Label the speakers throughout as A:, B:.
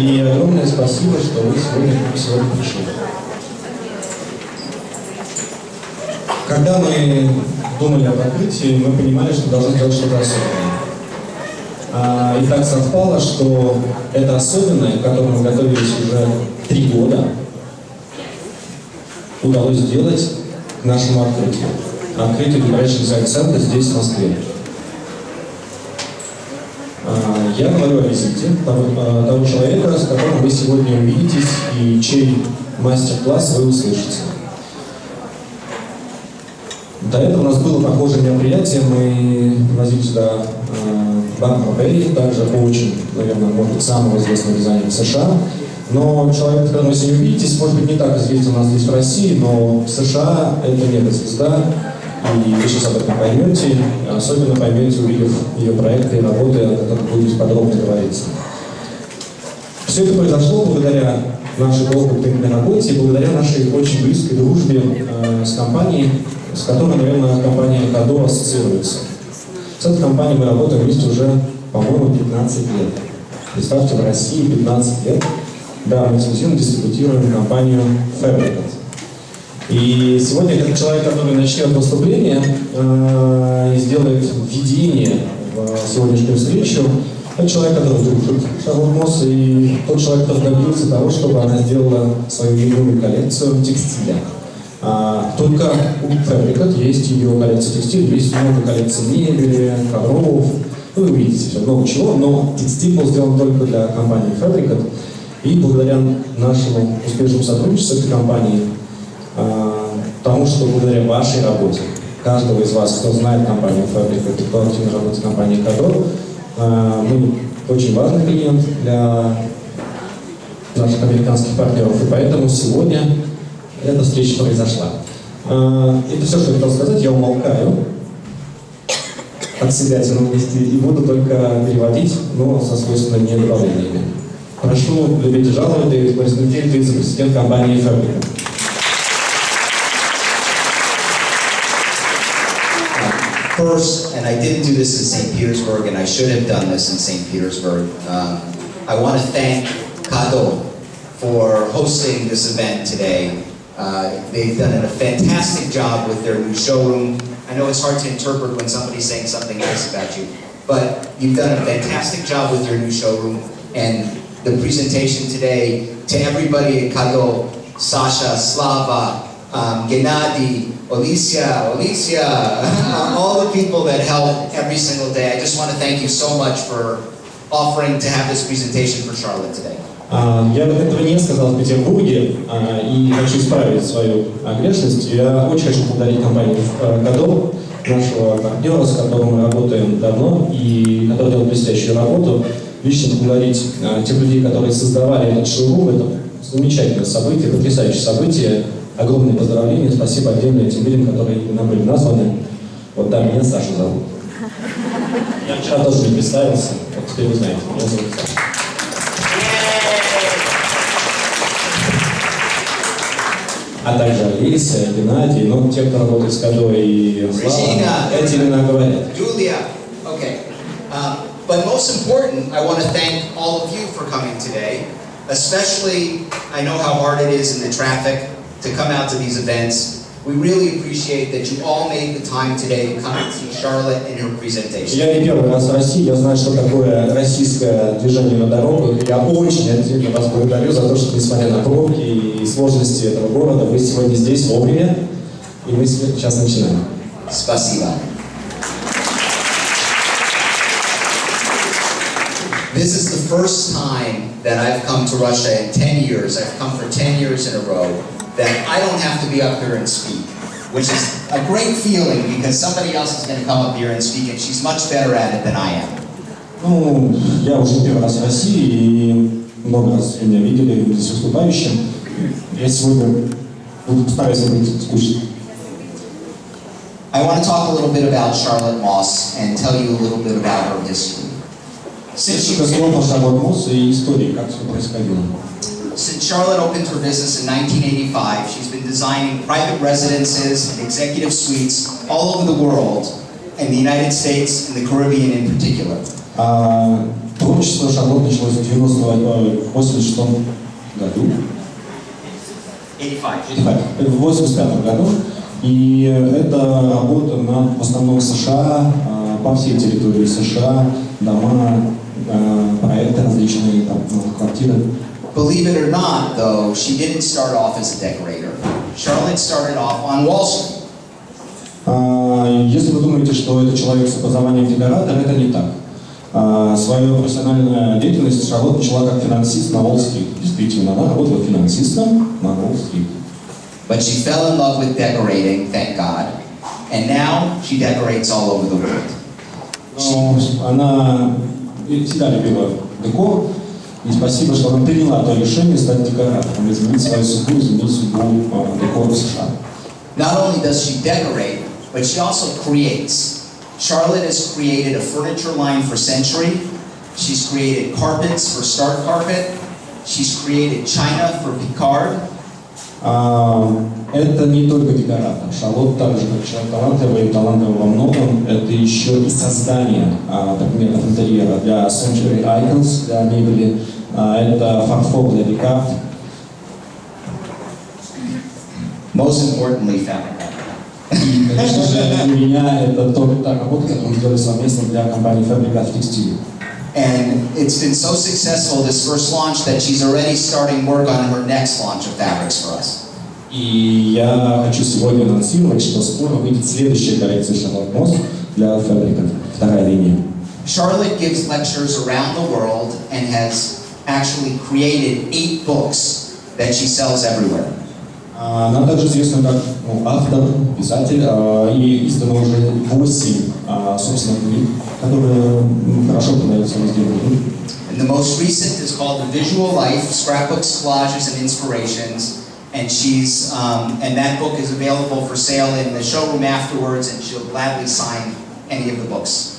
A: И огромное спасибо, что вы сегодня пришли. Когда мы думали об открытии, мы понимали, что должны делать что-то особенное. И так совпало, что это особенное, к которому мы готовились уже 3 года, удалось сделать к нашему открытию. Открытие ближайшего дизайн-центра здесь, в Москве. Я говорю о визите того человека, с которым вы сегодня увидитесь и чей мастер-класс вы услышите. До этого у нас было похожее мероприятие, мы возили сюда Барбару Берри, также очень, наверное, может быть, самого известного дизайнера США. Но человек, с которым вы сегодня увидитесь, может быть, не так известен у нас здесь в России, но в США это мега-звезда, и вы сейчас об этом поймете, особенно поймете, увидев ее проекты и работы, о которых будет подробно говориться. Все это произошло благодаря нашей долгой работе и благодаря нашей очень близкой дружбе с компанией, с которой, наверное, компания Кадо ассоциируется. С этой компанией мы работаем вместе уже, по-моему, 15 лет. Представьте, в России 15 лет. Да, мы эксклюзивно дистрибутируем компанию Fabricant. И сегодня этот человек, который начнет выступление и сделает введение в сегодняшнюю встречу, это человек, который дружит Шарлотт Мосс, и тот человек, который добился того, чтобы она сделала свою любимую коллекцию текстиля. Только у Fabricant есть ее коллекция текстиля, есть много коллекций мебели, ковров, вы увидите все, много чего, но текстиль был сделан только для компании Fabricant. И благодаря нашему успешному сотрудничеству с этой компанией, тому, что благодаря вашей работе, каждого из вас, кто знает компанию Fabricant и кто активно работает в компании Кадо, мы очень важный клиент для наших американских партнеров, и поэтому сегодня эта встреча произошла. Это все, что я хотел сказать, я умолкаю от себя тяну вместе и буду только переводить, но со свойственными недобавлениями. Прошу любить и жаловать, Дэвид Борисович, вице-президент компании Fabricant.
B: First, and I didn't do this in St. Petersburg, and I should have done this in St. Petersburg, I want to thank Kado for hosting this event today. They've done a fantastic job with their new showroom. I know it's hard to interpret when somebody's saying something nice about you, but you've done a fantastic job with your new showroom, and the presentation today to everybody at Kado, Sasha, Slava, Gennady, Alicia, all the people that help every single day. I just want to thank you so much for offering to have this presentation for Charlotte today.
A: Я этого не сказал в Петербурге и хочу исправить свою оглядность. Я очень хочу поблагодарить компанию Кадо, нашего партнера, с которым мы работаем давно и который делает блестящую работу. Лично поблагодарить тех людей, которые создавали этот шоурум. Это замечательное событие, потрясающее событие. Огромные поздравления, спасибо отдельно этим людям, которые нам были названы. Вот да, меня Саша зовут. Я вчера тоже не представился, вот теперь вы знаете, меня зовут Саша. А также Олеся, Геннадий, но те, кто работает с Кадо и Слава, эти имена говорят.
B: Julia, okay. But most important, I want to thank all of you for coming today. Especially, I know how hard it is in the traffic to come out to these events. We really appreciate that you all made the time today to come and see Charlotte and her presentation.
A: Я не первый раз в России, я знаю, что такое российское движение на дорогах. Я очень отдельно вас благодарю за то, что, несмотря на пробки и сложности этого города, вы сегодня здесь вовремя, и мы сейчас начинаем.
B: Спасибо. This is the first time that I've come to Russia in 10 years. I've come for 10 years in a row. That I don't have to be up here and speak, which is a great feeling because somebody else is going to come up here and speak, and she's much better at it than I am.
A: Ну, я уже первый раз в России, и много раз меня видели здесь выступающим. Я сегодня буду постараться быть скучным.
B: I want to talk a little bit about Шарлотт Мосс and tell you a little bit about her history.
A: Несколько слов о Шарлотт Мосс и истории, как все происходило.
B: Since Charlotte opened her business in 1985, she's been designing private residences and executive suites all over the world, in the United States and the Caribbean in particular.
A: Творчество Шарлотт началось в 86 году.
B: 85.
A: В 85 году. И это работа в основном в США, по всей территории США, дома, проекты различные, там, квартиры.
B: Believe it or not, though, she didn't start off as a decorator. Charlotte started off on Wall Street.
A: Если вы думаете, что это человек с образованием декоратор, это не так. Свою профессиональную деятельность Шарлотт начала как финансист на Уолл-стрит. Действительно, она работала финансистом на Уолл-стрит.
B: But she fell in love with decorating, thank God, and now she decorates all over the world.
A: Она всегда любила декор, и спасибо, что она приняла то решение стать декоратором, изменить свою судьбу, изменить судьбу декора в США.
B: Not only does she decorate, but she also creates. Charlotte has created a furniture line for Century. She's created carpets for Start Carpet. She's created china for Picard.
A: Это не только декоратор. Шарлотт также как человек талантливый во многом. Это еще и создание предметов интерьера для Century Icons, для мебели. Это фарфор для Picard.
B: Most importantly, fabric.
A: И, конечно же, для меня это та работа, которую мы сделали совместно для компании Fabricat в текстиле.
B: And it's been so successful, this first launch, that she's already starting work on her next launch of fabrics for us.
A: И я хочу сегодня анонсировать, что скоро выйдет следующая коллекция Шарлотт Мосс для Fabricat, вторая линия.
B: Charlotte gives lectures around the world and has actually created 8 books that she sells everywhere.
A: Она также известна как автор, писатель, и издано уже 8 собственных книг, которые хорошо продаются везде в мире.
B: And the most recent is called The Visual Life: Scrapbooks, Collages, and Inspirations. And and that book is available for sale in the showroom afterwards, and she'll gladly sign any of the books.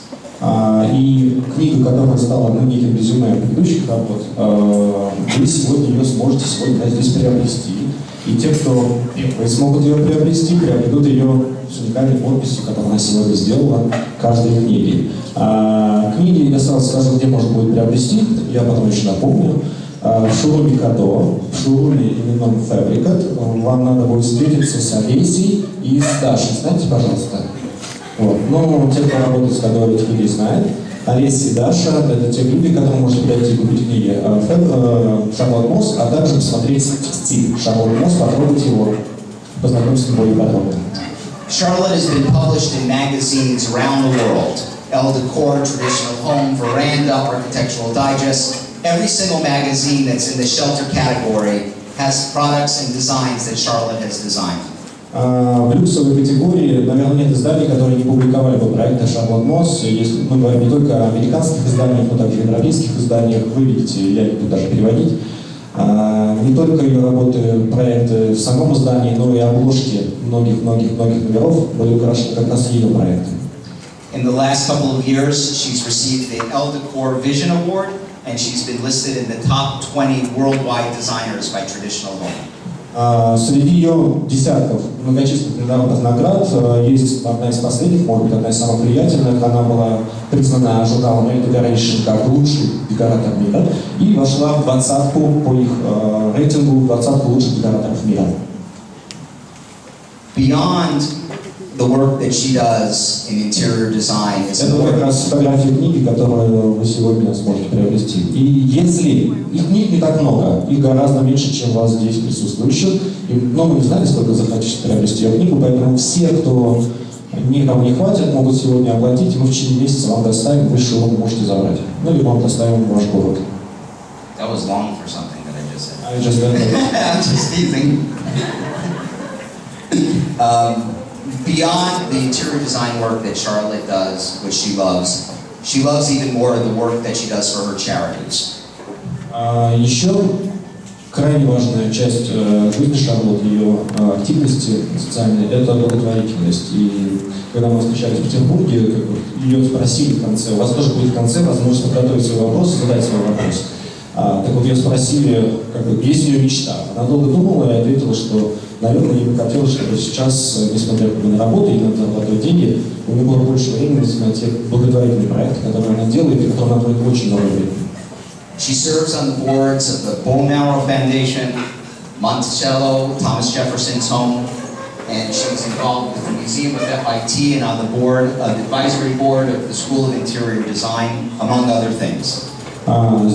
A: И книга, которая стала знаменитым резюме предыдущих работ, вы сегодня ее сможете здесь приобрести. И те, кто первые смогут ее приобрести, приобретут ее с уникальной подписью, которую она сегодня сделала каждой книге. Книги я сразу скажу, где можно будет приобрести, я потом еще напомню. В шоуруме Кадо, в шоуруме именном Fabricat, вам надо будет встретиться с Олесей и с Дашей. Знаете, пожалуйста? Вот. Ну, те, кто работает с Кадо, эти книги знают. Олеся и Даша – это те люди, которым можно подойти и купить книги Шарлотт Мосс, а также посмотреть стиль Шарлотт Мосс, попробовать его, познакомиться с ним более подробно.
B: Charlotte has been published in magazines around the world. Elle Decor, Traditional Home, Veranda, Architectural Digest. Every single magazine that's in the shelter category has products and designs that Charlotte has designed.
A: В люксовой категории, наверное, нет изданий, которые не публиковали бы проекты Шарлотт Мосс. Если мы говорим не только о американских изданиях, но также и европейских изданиях, вы видите, я их буду даже переводить. Не только ее работы, проекты в самом издании, но и обложки многих номеров были украшены как раз ее проектами.
B: In the last couple of years, she's received the Elle Decor Vision Award, and she's been listed in the top 20 worldwide designers by Traditional Home.
A: Среди ее десятков многочисленных международных наград есть одна из последних, может быть, одна из самых влиятельных. Она была признана журналом Decoration как лучший декоратор мира и вошла в двадцатку по их рейтингу, в двадцатку лучших декораторов мира.
B: Beyond the work that she does in interior design is
A: Это как раз фотографии книги, которые вы сегодня сможете приобрести. И если их книг не так много, их гораздо меньше, чем у вас здесь присутствующих, но мы не знали, сколько захотите приобрести ее книгу, поэтому все, кто никому не хватит, могут сегодня оплатить, и мы в течение месяца вам доставим, вы шоурум можете забрать. Ну, либо вам доставим в ваш город.
B: That was long for something that I just said.
A: I just
B: I'm just teasing. Beyond the interior design work that Charlotte does, which she loves even more the work that she does for her charities.
A: Еще крайне важная часть жизни Шарлотт, ее активности социальной, это благотворительность. И когда мы встречались в Петербурге, ее спросили в конце, у вас тоже будет в конце возможность подготовить свой вопрос, задать свой вопрос. Так вот, ее спросили, есть ее мечта. Она долго думала и ответила, что наверное, ему хотелось, чтобы сейчас, несмотря на работу и на зарабатывать деньги, у него было больше времени на те благотворительные проекты, которые она делает и которые она тратит очень много времени.
B: She serves on the boards of the Bone Marrow Foundation, Monticello, Thomas Jefferson's Home, and she was involved with the Museum of FIT and on the board, the advisory board of the School of Interior Design, among other things.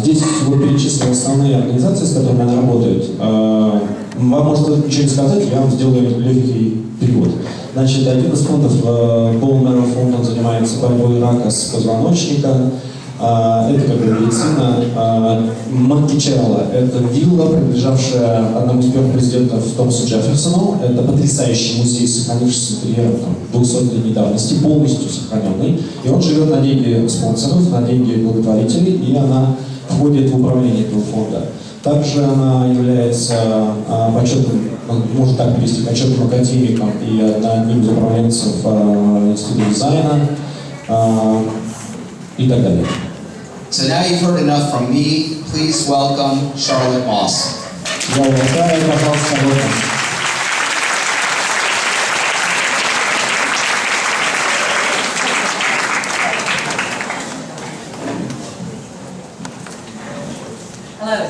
A: Здесь вот перечислены основные организации, с которыми она работает. Вам может ничего не сказать, я вам сделаю легкий перевод. Значит, один из фондов Bone Marrow фонд, он занимается борьбой рака с позвоночника. Это как бы медицина. Монтичелло – это вилла, принадлежавшая одному из первых президентов Томасу Джефферсону. Это потрясающий музей, сохранившийся интерьером 200-летней давности, полностью сохраненный. И он живет на деньги спонсоров, на деньги благотворителей, и она входит в управление этого фонда. Также она является почетным, можно так перевести, почетным академиком и одним из управленцев Института дизайна и так далее.
B: So now you've heard enough from me. Please welcome Шарлотт Мосс.
A: Я уважаю, пожалуйста, Шарлотт.
C: Hello.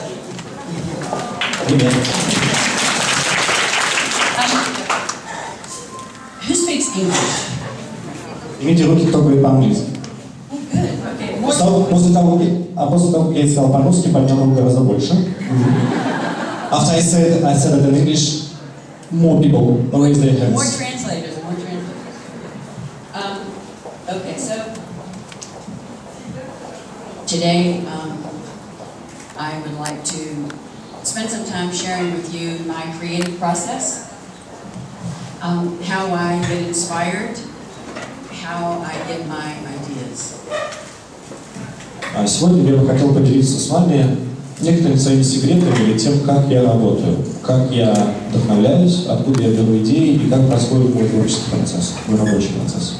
A: Привет.
C: Who speaks English?
A: Имейте руки, кто говорит по-английски.
C: Oh, good. Okay. More,
A: После того, как я сказал по-русски, поднял руку гораздо больше. After I said it in English, more people raised their hands.
C: more translators. Okay, so today I would like to spend some time sharing with you my creative process, how I get inspired, how I get my ideas.
A: Сегодня я бы хотел поделиться с вами некоторыми своими секретами или тем, как я работаю, как я вдохновляюсь, откуда я беру идеи и как происходит мой творческий процесс, мой рабочий процесс.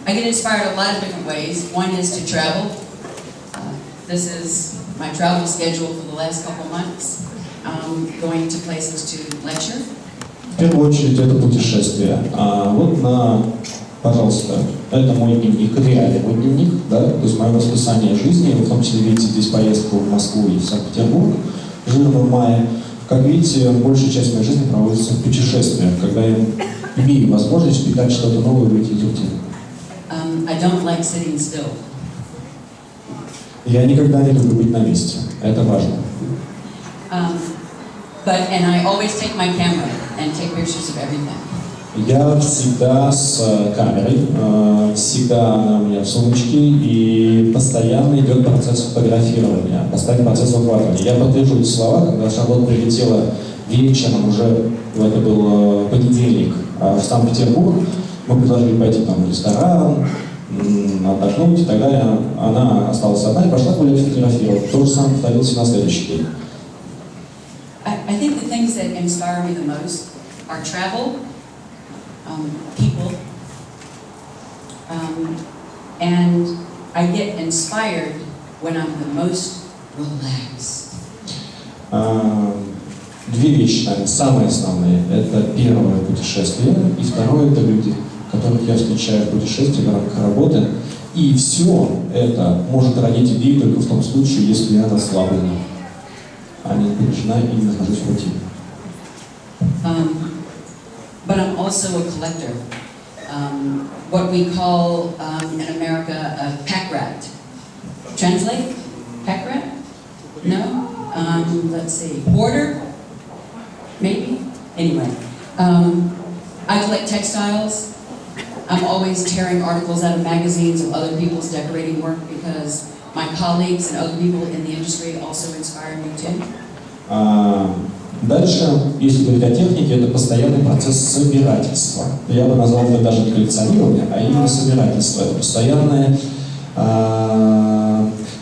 C: I get inspired a lot of different ways. One is to travel. This is my travel schedule for the last couple months. Going to places to lecture.
A: В первую очередь это путешествие. Пожалуйста, это мой дневник, реальный мой дневник, да, то есть мое расписание жизни, вы в том числе видите здесь поездку в Москву и в Санкт-Петербург, жил в мае. Как видите, большая часть моей жизни проводится в путешествиях, когда я имею возможность впитать что-то новое, выйти из рутины.
C: I don't like sitting still.
A: Я никогда не люблю быть на месте, это важно.
C: And I always take my camera and take pictures of everything.
A: Я всегда с камерой, всегда она у меня в сумочке, и постоянно идет процесс фотографирования, постоянный процесс выхватывания. Я подтвержу эти слова, когда Шарлотт прилетела вечером, уже это был понедельник, в Санкт-Петербург, мы предложили пойти там в ресторан, отдохнуть и так далее. Она осталась одна и пошла гулять, фотографировать. То же самое повторилось и на следующий день.
C: I think the things that inspire me the most are travel, people, and I get inspired when I'm the most relaxed.
A: Две вещи, наверное, самые основные. Это первое — путешествие, и второе — это люди, которых я встречаю в путешествии в рамках работы. И все это может родить идеи только в том случае, если я расслаблена, а не напряжена и не нахожусь в рутине.
C: But I'm also a collector. What we call in America a pack rat. Translate? Pack rat? No? Let's see. Hoarder? Maybe? Anyway. I collect textiles. I'm always tearing articles out of magazines of other people's decorating work because my colleagues and other people in the industry also inspire me too.
A: Дальше, если говорить о технике, это постоянный процесс собирательства. Я бы назвал это даже не коллекционирование, а именно собирательство. Это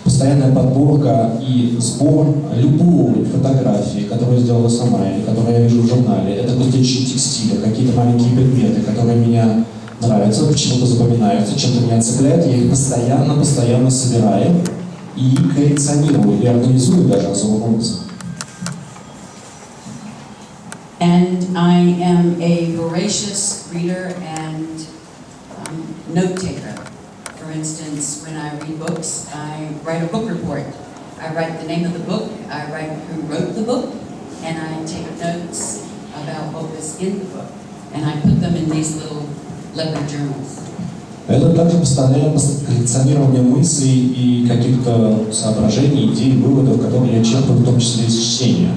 A: постоянная подборка и сбор любой фотографии, которую я сделала сама или которую я вижу в журнале. Это кусочки текстиля, какие-то маленькие предметы, которые меня нравятся, почему-то запоминаются, чем-то меня цепляют. Я их постоянно собираю и коллекционирую, и организую даже особым образом.
C: I am a voracious reader and note taker. For instance, when I read books, I write a book report. I write the name of the book, I write who wrote the book, and I take notes about what was in the book. And I put them in these little leopard journals.
A: Это также постоянное коллекционирование мыслей и каких-то соображений, идей, выводов, которые я черпаю, в том числе из чтения.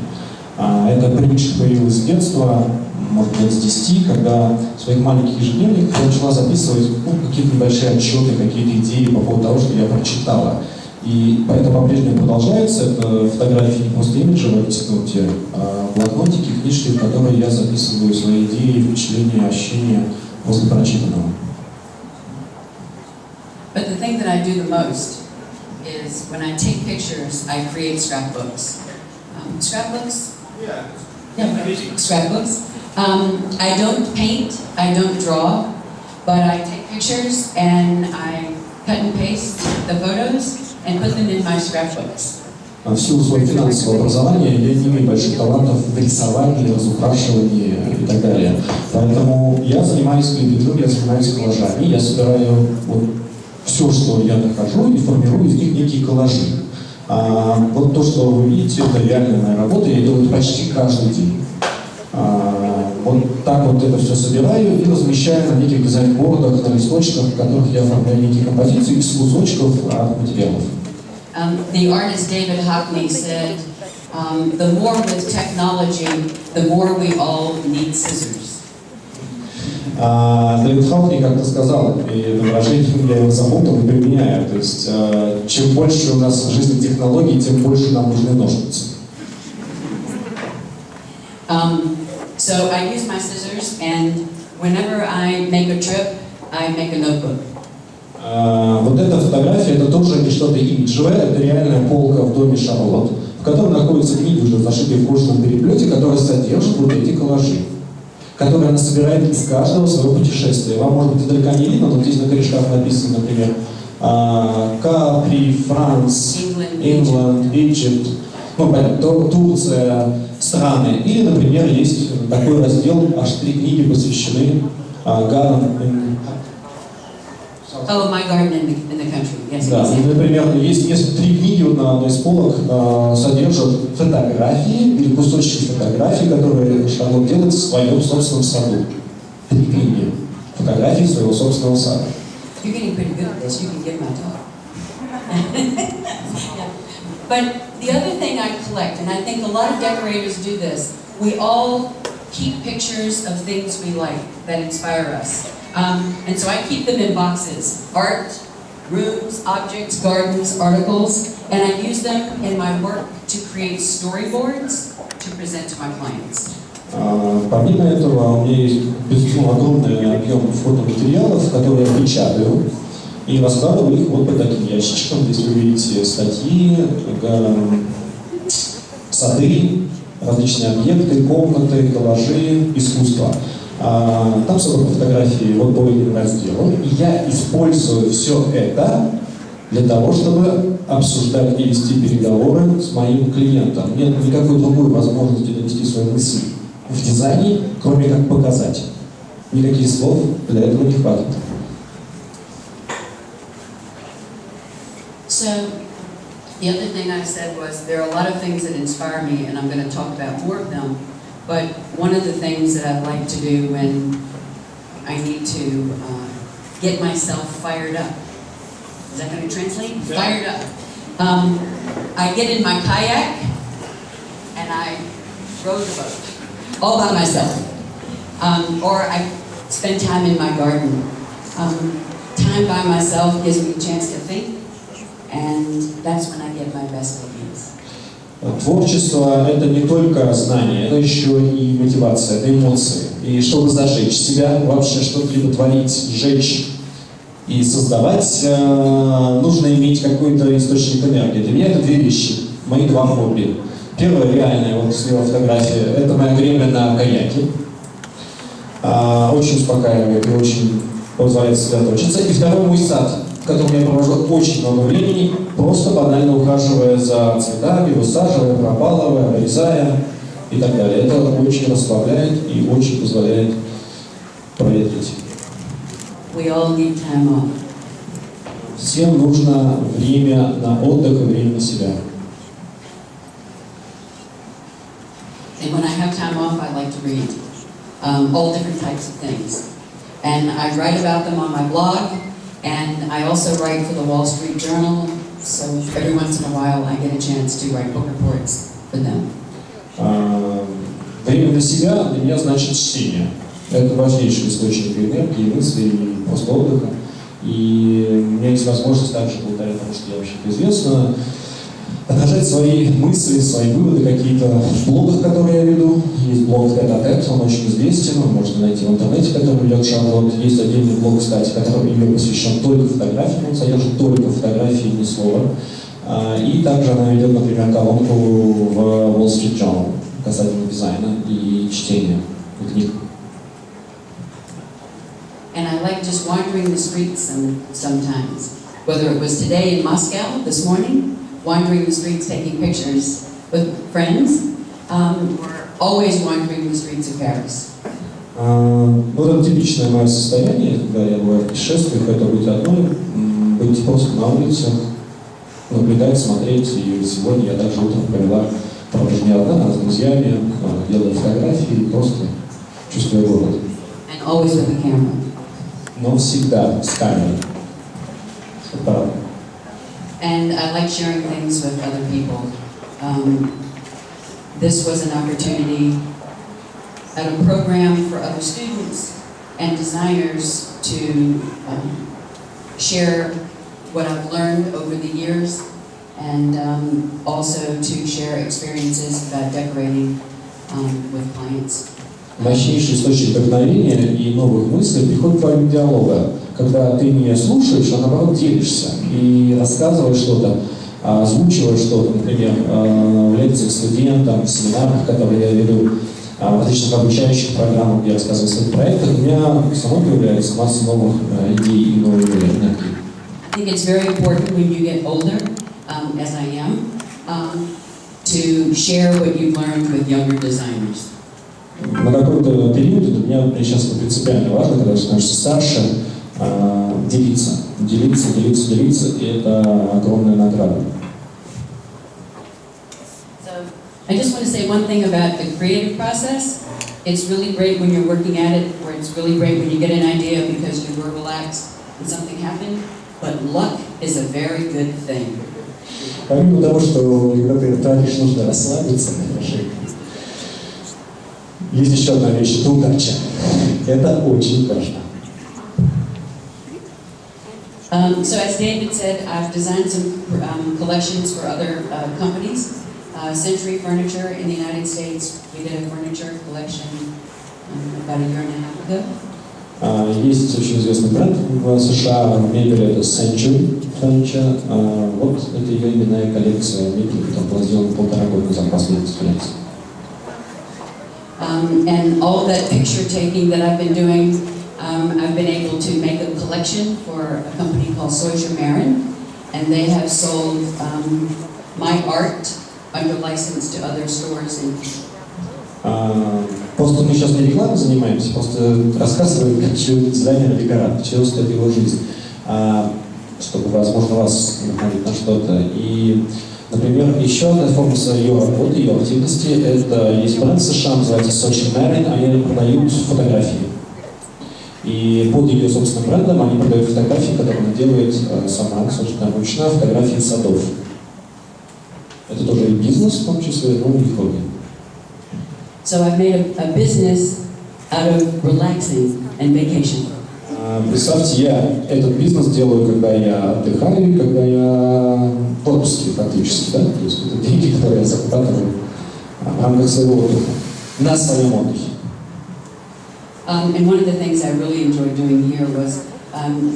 A: Эта привычка появилась с детства, может быть, с 10, когда в своих маленьких ежедневниках я начала записывать какие-то небольшие отчеты, какие-то идеи по поводу того, что я прочитала. И поэтому по-прежнему продолжается. Это фотографии не просто имиджевые, вытянутые, а блокнотики, книжки, в которые я записываю свои идеи, впечатления, ощущения после прочитанного.
C: But the thing that I do the most is when I take pictures, I create scrapbooks. Scrapbooks? Yeah, scrapbooks. I don't paint, I don't draw, but I take pictures and I cut and paste the photos and put them in my scrapbooks.
A: В силу своего финансового образования я не имею больших талантов в рисовании, разукрашивании и так далее. Поэтому я занимаюсь клипингом, я занимаюсь коллажами, я собираю все, что я нахожу, и формирую из них некие коллажи. Вот то, что вы видите, это реальная моя работа, я делаю почти каждый день. Вот так вот это все собираю и размещаю на неких дизайн-бордах, на листочках, в которых я оформляю некие композиции из кусочков материалов.
C: The artist David Hockney said, the more with technology, the more we all need scissors.
A: Дэвид Хокни как-то сказал, и это выражение я его запомнил и применяю, то есть чем больше у нас в жизни технологий, тем больше нам нужны ножницы.
C: So I use my scissors, and whenever I make a trip, I make a notebook.
A: Вот эта фотография, это тоже не что-то имиджевое, это реальная полка в доме Шарлотт, в которой находятся книги, уже зашитые в кожаном переплете, которые содержат вот эти коллажи, которые она собирает из каждого своего путешествия. Вам, может быть, издалека не видно, но здесь на корешках написано, например, Капри, Франс, England, Egypt, Турция, страны. Или, например, есть такой раздел, аж 3 книги посвящены Гарам.
C: Oh, my garden in the country. Yes.
A: Да, например, есть 3 книги вот на одной из полок, содержат фотографии или кусочки фотографий, которые Шарлотт делает в своем собственном саду. 3 книги фотографий своего собственного сада.
C: You're getting pretty good at this. You can give my talk. Yeah. But the other thing I collect, and I think a lot of decorators do this, we all keep pictures of things we like that inspire us. And so I keep them in boxes, art, rooms, objects, gardens, articles, and I use them in my work to create storyboards to present to my clients.
A: Помимо этого, у меня есть, безусловно, огромный объем фотоматериалов, которые я печатаю и раскладываю их вот по таким ящичкам. Здесь вы видите статьи, сады, различные объекты, комнаты, коллажи, искусство. Там собраны фотографии вот по этим разделам, и я использую все это для того, чтобы обсуждать и вести переговоры с моим клиентом. Нет никакой другой возможности донести свои мысли в дизайне, кроме как показать. Никаких слов для этого не хватит.
C: So, the other thing I said was there are a lot of things that inspire me, and I'm going to talk about more of them. But one of the things that I like to do when I need to get myself fired up, is that going to translate? Yeah. Fired up. I get in my kayak and I row the boat, all by myself. Or I spend time in my garden. Time by myself gives me a chance to think, and that's when I get my best ideas.
A: Творчество – это не только знание, это еще и мотивация, это эмоции. И чтобы зажечь себя, вообще что-то творить, сжечь и создавать, нужно иметь какой-то источник энергии. Для меня это 2 вещи, мои 2 хобби. Первое реальное, вот слева фотография, это мое время на каяке. Очень успокаивает и очень позволяет сосредоточиться. И второй мой сад, в котором я провожу очень много времени, просто банально ухаживая за цветами, высаживая, пропалывая, обрезая, и так далее. Это очень расслабляет и очень позволяет проветрить.
C: We all need time off.
A: Всем нужно время на отдых и время на себя.
C: And when I have time off, I like to read all different types of things. And I write about them on my blog, and I also write for the Wall Street Journal, so every once in a while I get a chance to write book reports for them.
A: Время на себя для меня значит чтение. Это важнейший источник энергии, мыслей и просто отдыха. И у меня есть возможность также, благодаря тому, что я вообще-то известна, отражать свои мысли, свои выводы какие-то в блогах, которые я веду. Есть блог «Тет-а-тет», он очень известен, его можно найти в интернете, который ведет Шарлотт. Есть отдельный блог, кстати, который ее посвящен только фотографиям, он содержит только фотографии, ни слова. И также она ведет, например, колонку в Wall Street Journal касательно дизайна и чтения книг.
C: And I like just wandering the streets sometimes. Whether it was today in Moscow, this morning, wandering the streets taking pictures with friends, or always wandering the streets of Paris.
A: Это типичное мое состояние, когда я бываю в путешествиях, это быть одной, быть просто на улице, наблюдать, смотреть. И сегодня я также утром провела, правда, не одна, а с друзьями, делая фотографии, просто чувствуя город.
C: And always with a camera.
A: Но всегда с камерой.
C: And I like sharing things with other people. This was an opportunity at a program for other students and designers to share what I've learned over the years, and also to share experiences about decorating with clients.
A: Мощнейший источник вдохновения и новых мыслей приходит во время диалога, когда ты не слушаешь, а наоборот делишься и рассказываешь что-то, озвучиваешь что-то, например, в лекциях студентам, в семинарах, которые я веду, в различных обучающих программах, где я рассказываю о своих проектах, у меня самой появляется масса новых идей и новых энергий.
C: I think it's very important when you get older, as I am, to share what you've learned with younger designers.
A: На какой-то период для меня сейчас это принципиально важно, когда становишься старше, делиться, и это огромная награда.
C: So I just want to say one thing about the creative process. It's really great when you're working at it, or it's really great when you get an idea because you were relaxed and something happened, but luck is a very good thing.
A: Помимо того, что когда ты тратишь, нужно расслабиться, есть еще одна вещь, это удача. Это очень важно.
C: So as David said, I've designed some collections for other companies. Century Furniture in the United States, we did a furniture collection about a year and a half ago.
A: Есть очень известный бренд в США, мебель это Century Furniture. Вот это ее именная коллекция мебели, которая была сделана 1,5 года назад, последняя коллекция.
C: And all that picture taking that I've been doing, I've been able to make a collection for a company called Soja Marin, and they have sold my art under license to other stores in.
A: Просто мы сейчас не рекламой занимаемся, просто рассказываем, как живет дизайнер или декоратор, чего стоит его жизнь, чтобы, возможно, вас вдохновить на что-то. И, например, еще одна форма ее работы, ее активности, это есть бренд США, называется Soja Marin, они продают фотографии. И под ее собственным брендом они продают фотографии, которые она делает сама, собственноручно, фотографии садов. Это тоже и бизнес, в том числе, но и хобби.
C: So I've made a business out of relaxing and vacation.
A: Представьте, я этот бизнес делаю, когда я отдыхаю, когда я в отпуске фактически, да? То есть это деньги, которые я зарабатываю в рамках своего отдыха, на своем отдыхе.
C: And one of the things I really enjoyed doing here was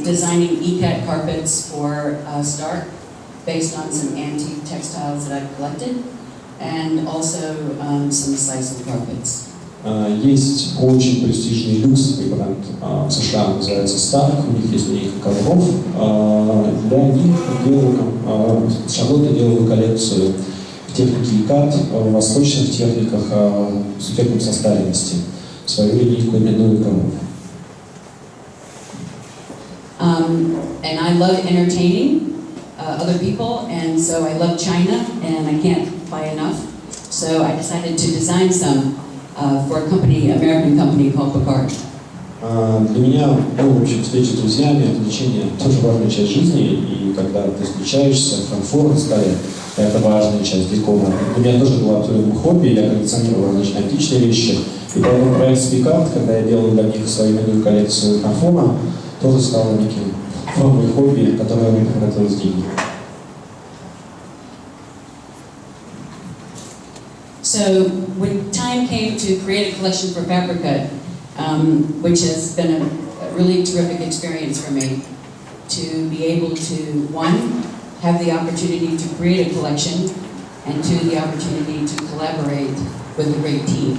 C: designing ECAT carpets for Stark, based on some antique textiles that I've collected, and also some sisal carpets.
A: Есть очень престижный люксовый бренд в США, называется Stark, у них есть несколько ковров. Для них Шарлотта делала коллекцию в технике ИКАД, в восточных техниках, с эффектом состаренности, свою линейку именную коробку.
C: And I love entertaining other people, and so I love China, and I can't buy enough. So I decided to design some for a company, American company called Picard.
A: Для меня, в общем, встреча с друзьями, отвлечение тоже важная часть жизни, и когда ты встречаешься, фарфор, стали, это важная часть декора. Для меня тоже было абсолютно хобби, я коллекционировал античные вещи, и поэтому проект Спикард, когда я делал для них свою именную коллекцию фарфора, тоже стало неким формой хобби, которое мне превратилось в деньги.
C: So when time came to create a collection for Fabrica, which has been a really terrific experience for me, to be able to, one, have the opportunity to create a collection, and two, the opportunity to collaborate with a great team.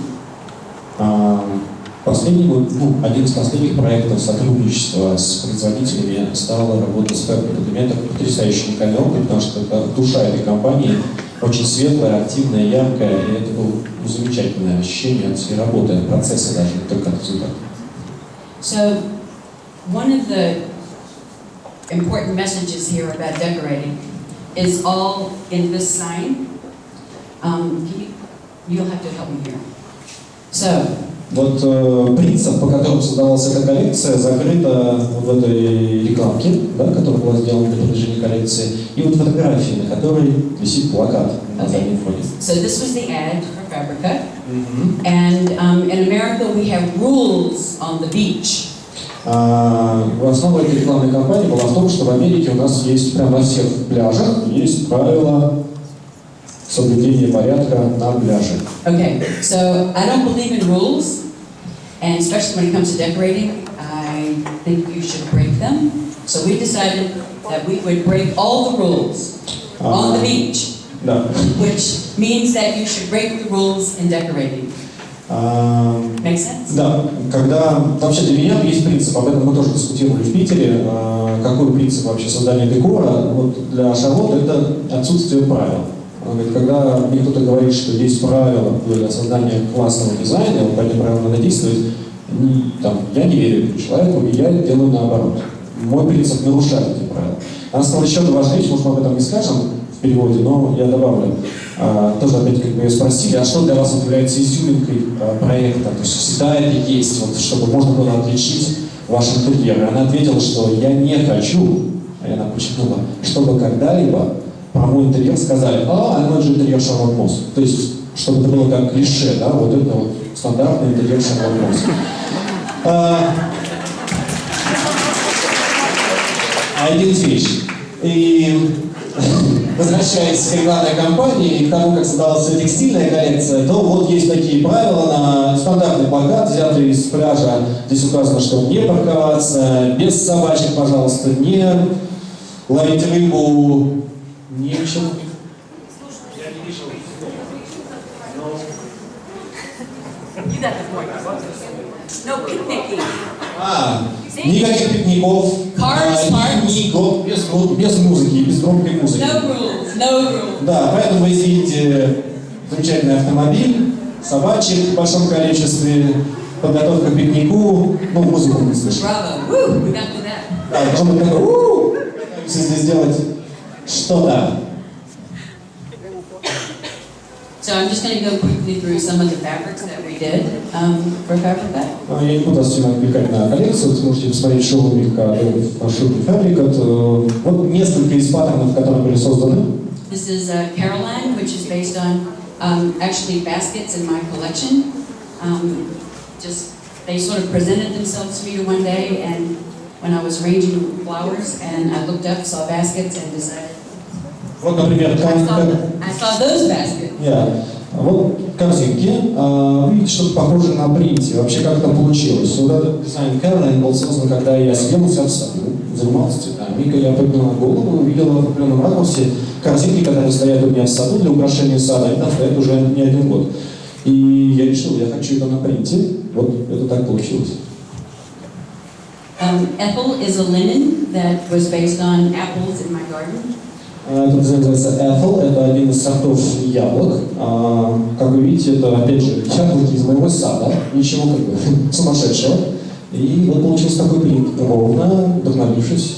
A: Один из последних проектов сотрудничества с производителями стала работа с Fabrica. Для меня это потрясающе уникальный опыт, потому что это душа этой компании, очень светлая, активная, яркая, и это было замечательное ощущение от всей работы, от процесса даже, не только от результата.
C: So, one of the important messages here about decorating is all in this sign. You'll have to help me here. So,
A: вот принцип, по которому создавалась эта коллекция, закрыта вот в этой рекламке, да, которая была сделана для продвижения коллекции, и вот фотографии, на которой висит плакат на заднем фоне.
C: So this was the ad for Fabrica, and in America we have rules on the beach.
A: Основа этой рекламной кампании была в том, что в Америке у нас есть прямо на всех пляжах есть правила соблюдения порядка на пляже.
C: Okay, so I don't believe in rules, and especially when it comes to decorating, I think you should break them. So we decided that we would break all the rules on the beach, which means that you should break the rules in decorating. Make sense?
A: Да, когда вообще для меня есть принцип, об этом мы тоже дискутировали в Питере, какой принцип вообще создания декора. Вот для Шарлотты это отсутствие правил. Он говорит, когда мне кто-то говорит, что есть правила для создания классного дизайна, вот по этим правилам надо действовать, я не верю этому человеку, и я делаю наоборот. Мой принцип нарушает эти правила. Она сказала еще одну важную вещь, может, мы об этом не скажем в переводе, но я добавлю. Тоже опять как бы ее спросили, а что для вас является изюминкой проекта? То есть всегда это есть, вот, чтобы можно было отличить ваш интерьер. И она ответила, что я не хочу, и она подчеркнула, чтобы когда-либо про мой интерьер сказали, это же интерьер Шарлотт Мосс. То есть, чтобы это было как клише, да, вот это вот стандартный интерьер Шарлотт Мосс. Один вещь. И возвращаясь к рекламной кампании и к тому, как создалась текстильная коллекция, то вот есть такие правила на стандартный плакат, взятый из пляжа. Здесь указано, что не парковаться, без собачек, пожалуйста, не ловить рыбу, нечего. Никаких пикников, без музыки, без громкой музыки.
C: No rules.
A: Да, поэтому вы видите замечательный автомобиль, собачек в большом количестве, подготовка к пикнику, музыку не слышно.
C: Bravo, we got to that.
A: Да, должен быть такой, пытаемся здесь сделать что-то.
C: So I'm just going to go quickly through some of the fabrics that we did for Fabrica.
A: Я не буду вас сильно отвлекать на коллекцию, вы сможете посмотреть шоу-ролик Fabrica. Вот несколько из паттернов, которые были созданы.
C: This is Caroline, which is based on actually baskets in my collection. They sort of presented themselves to me one day, and when I was arranging flowers, and I looked up, saw baskets, and decided.
A: Вот, например,
C: I saw those baskets.
A: Вот картинки. Видите, что-то похоже на принте. Вообще, как это получилось? Вот этот дизайн Caroline был создан, когда я сидел у себя в саду, занимался цветами, и я поднял голову и увидел в определенном ракурсе картинки, которые стоят у меня в саду для украшения сада, и там стоят уже не один год. И я решил, я хочу это на принте. Вот это так получилось.
C: Ethel is a linen that was based on apples in my garden.
A: Этот дизайн называется Apple, это один из сортов яблок. Как вы видите, это опять же яблоки из моего сада, ничего как бы сумасшедшего. И вот получился такой принт, ровно, вдохновившись